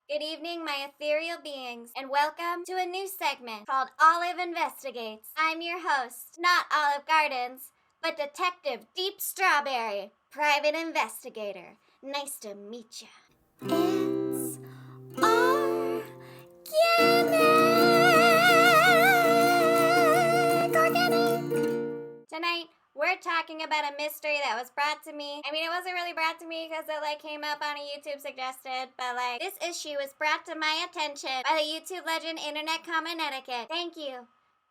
Good evening, my ethereal beings, and welcome to a new segment called Olyve Investigates. I'm your host, not Olive Gardens, but Detective Deep Strawberry, private investigator. Nice to meet ya. It's organic. Tonight, we're talking about a mystery that was brought to me. I mean, it wasn't really brought to me because it came up on a YouTube suggested, but this issue was brought to my attention by the YouTube legend Internet Common Etiquette. Thank you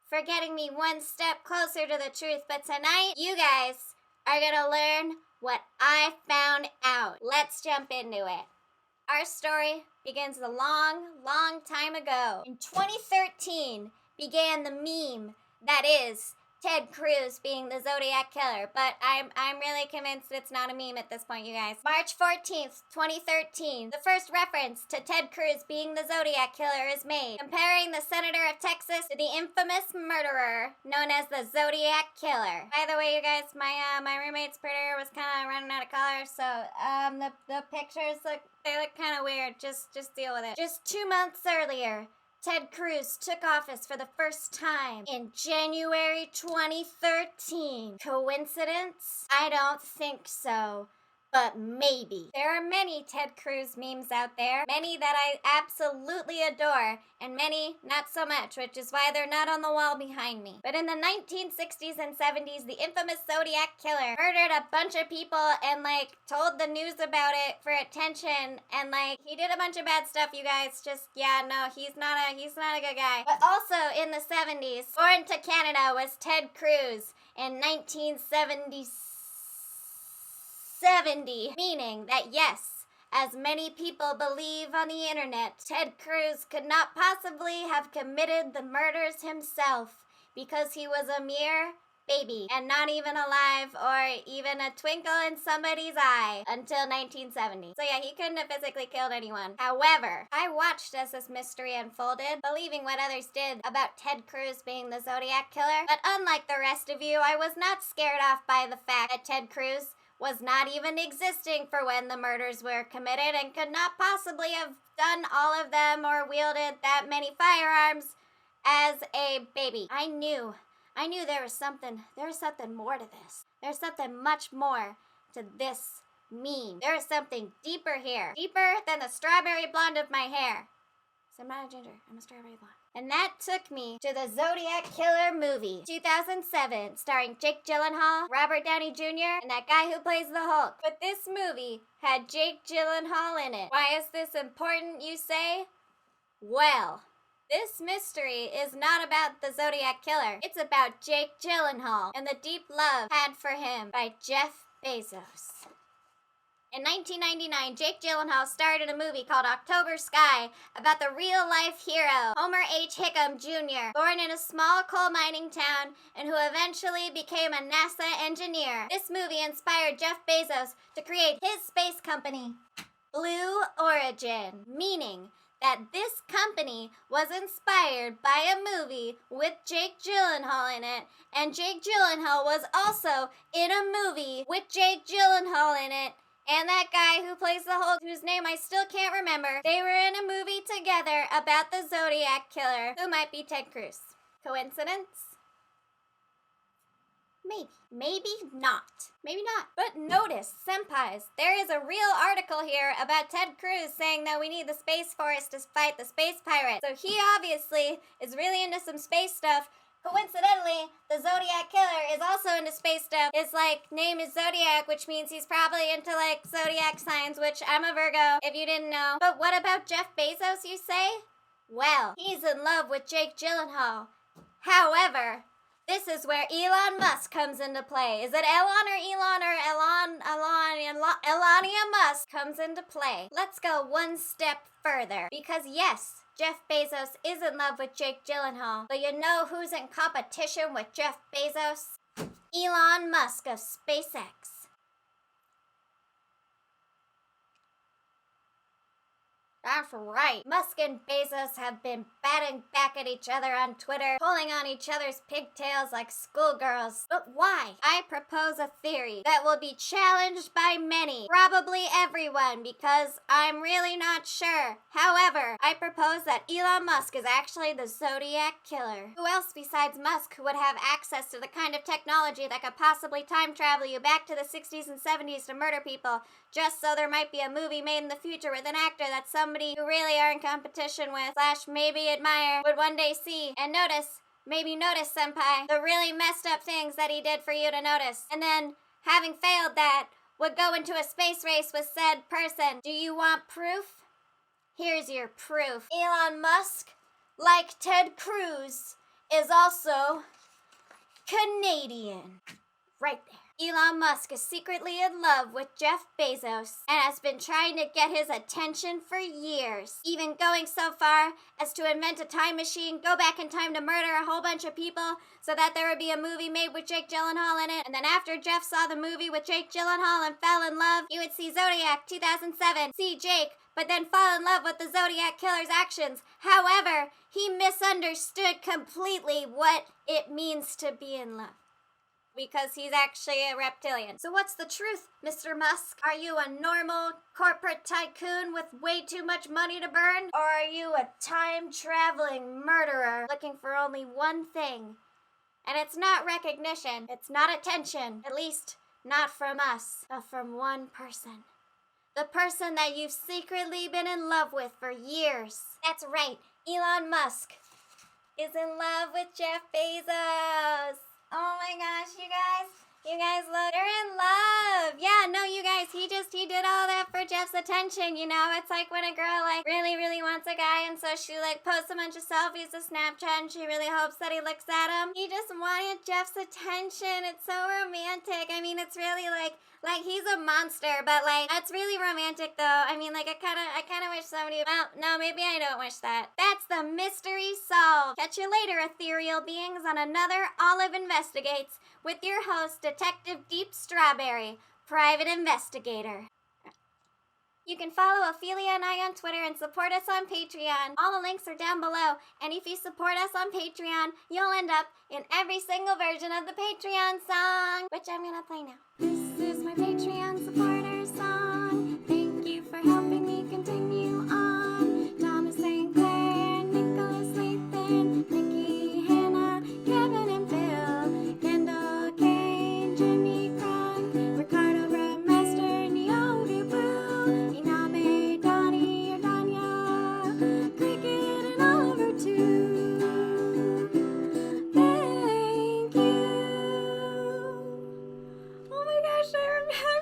for getting me one step closer to the truth. But tonight, you guys are gonna learn what I found out. Let's jump into it. Our story begins a long time ago. In 2013 began the meme that is Ted Cruz being the Zodiac Killer, but I'm really convinced it's not a meme at this point, you guys. March 14th, 2013, the first reference to Ted Cruz being the Zodiac Killer is made, comparing the senator of Texas to the infamous murderer known as the Zodiac Killer. By the way, you guys, my roommate's printer was kind of running out of color, so the pictures look kind of weird. Just deal with it. Just 2 months earlier, Ted Cruz took office for the first time in January 2013. Coincidence? I don't think so. But maybe. There are many Ted Cruz memes out there, many that I absolutely adore, and many not so much, which is why they're not on the wall behind me. But in the 1960s and 70s, the infamous Zodiac Killer murdered a bunch of people and told the news about it for attention, and he did a bunch of bad stuff, you guys. He's not a good guy. But also in the 70s, foreign to Canada was Ted Cruz in 1976. 70, meaning that yes, as many people believe on the internet, Ted Cruz could not possibly have committed the murders himself because he was a mere baby and not even alive or even a twinkle in somebody's eye until 1970. So yeah, he couldn't have physically killed anyone. However, I watched as this mystery unfolded, believing what others did about Ted Cruz being the Zodiac Killer. But unlike the rest of you, I was not scared off by the fact that Ted Cruz was not even existing for when the murders were committed and could not possibly have done all of them or wielded that many firearms as a baby. I knew there was something more to this. There's something much more to this meme. There is something deeper here. Deeper than the strawberry blonde of my hair. So I'm not a ginger, I'm a strawberry blonde. And that took me to the Zodiac Killer movie, 2007, starring Jake Gyllenhaal, Robert Downey Jr., and that guy who plays the Hulk. But this movie had Jake Gyllenhaal in it. Why is this important, you say? Well, this mystery is not about the Zodiac Killer. It's about Jake Gyllenhaal and the deep love had for him by Jeff Bezos. In 1999, Jake Gyllenhaal starred in a movie called October Sky about the real-life hero, Homer H. Hickam Jr., born in a small coal mining town and who eventually became a NASA engineer. This movie inspired Jeff Bezos to create his space company, Blue Origin, meaning that this company was inspired by a movie with Jake Gyllenhaal in it, and Jake Gyllenhaal was also in a movie with Jake Gyllenhaal in it. And that guy who plays the Hulk, whose name I still can't remember, they were in a movie together about the Zodiac Killer, who might be Ted Cruz. Coincidence? Maybe. Maybe not. Maybe not. But notice, senpais, there is a real article here about Ted Cruz saying that we need the Space Force to fight the space pirates. So he obviously is really into some space stuff. Coincidentally, the Zodiac Killer is also into space stuff. His, name is Zodiac, which means he's probably into, zodiac signs, which I'm a Virgo, if you didn't know. But what about Jeff Bezos, you say? Well, he's in love with Jake Gyllenhaal. However, this is where Elon Musk comes into play. Is it Elon or Elon or Elania Musk comes into play. Let's go one step further. Because yes, Jeff Bezos is in love with Jake Gyllenhaal, but you know who's in competition with Jeff Bezos? Elon Musk of SpaceX. That's right. Musk and Bezos have been batting back at each other on Twitter, pulling on each other's pigtails like schoolgirls. But why? I propose a theory that will be challenged by many, probably everyone, because I'm really not sure. However, I propose that Elon Musk is actually the Zodiac killer. Who else besides Musk would have access to the kind of technology that could possibly time travel you back to the 60s and 70s to murder people, just so there might be a movie made in the future with an actor that somebody you really are in competition with, / maybe admire, would one day see and notice, maybe notice, senpai, the really messed up things that he did for you to notice. And then, having failed that, would go into a space race with said person. Do you want proof? Here's your proof. Elon Musk, like Ted Cruz, is also Canadian. Right there. Elon Musk is secretly in love with Jeff Bezos and has been trying to get his attention for years, even going so far as to invent a time machine, go back in time to murder a whole bunch of people so that there would be a movie made with Jake Gyllenhaal in it, and then after Jeff saw the movie with Jake Gyllenhaal and fell in love, he would see Zodiac 2007, see Jake, but then fall in love with the Zodiac killer's actions. However, he misunderstood completely what it means to be in love, because he's actually a reptilian. So what's the truth, Mr. Musk? Are you a normal corporate tycoon with way too much money to burn? Or are you a time-traveling murderer looking for only one thing? And it's not recognition, it's not attention, at least not from us, but from one person. The person that you've secretly been in love with for years. That's right, Elon Musk is in love with Jeff Bezos. Oh my gosh, you guys look, they're in love. Yeah, no, you guys, he did all that for Jeff's attention, you know? It's like when a girl, like, really wants a guy, and so she, like, posts a bunch of selfies to Snapchat, and she really hopes that he looks at him. He just wanted Jeff's attention. It's so romantic. I mean, it's really, like he's a monster, but, like, it's really romantic, though. I mean, like, I kind of wish somebody, well, no, maybe I don't wish that. That's the mystery solved. Catch you later, ethereal beings, on another Olyve Investigates with your host, Detective Deep Strawberry, private investigator. You can follow Ophelia and I on Twitter and support us on Patreon. All the links are down below. And if you support us on Patreon, you'll end up in every single version of the Patreon song, which I'm gonna play now. This is my Patreon supporter song. Thank you for helping me continue on. Thomas St. Clair, Nicholas Lathan, Nikki, Hannah, Kevin and Phil, Kendall, Kane, Jimmy, Kron, Ricardo, Brewmaster, Neo, Boo, Inabe, Donnie, or Danya, Cricket, and Oliver too. Thank you. Oh my gosh, I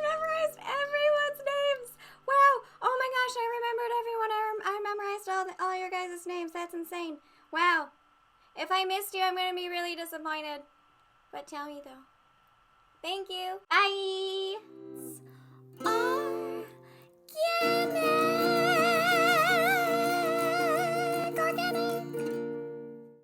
memorized everyone's names. Wow. Oh my gosh, I remembered everyone. I memorized all your guys' names. That's insane. Wow. If I missed you, I'm going to be really disappointed. But tell me, though. Thank you. Bye.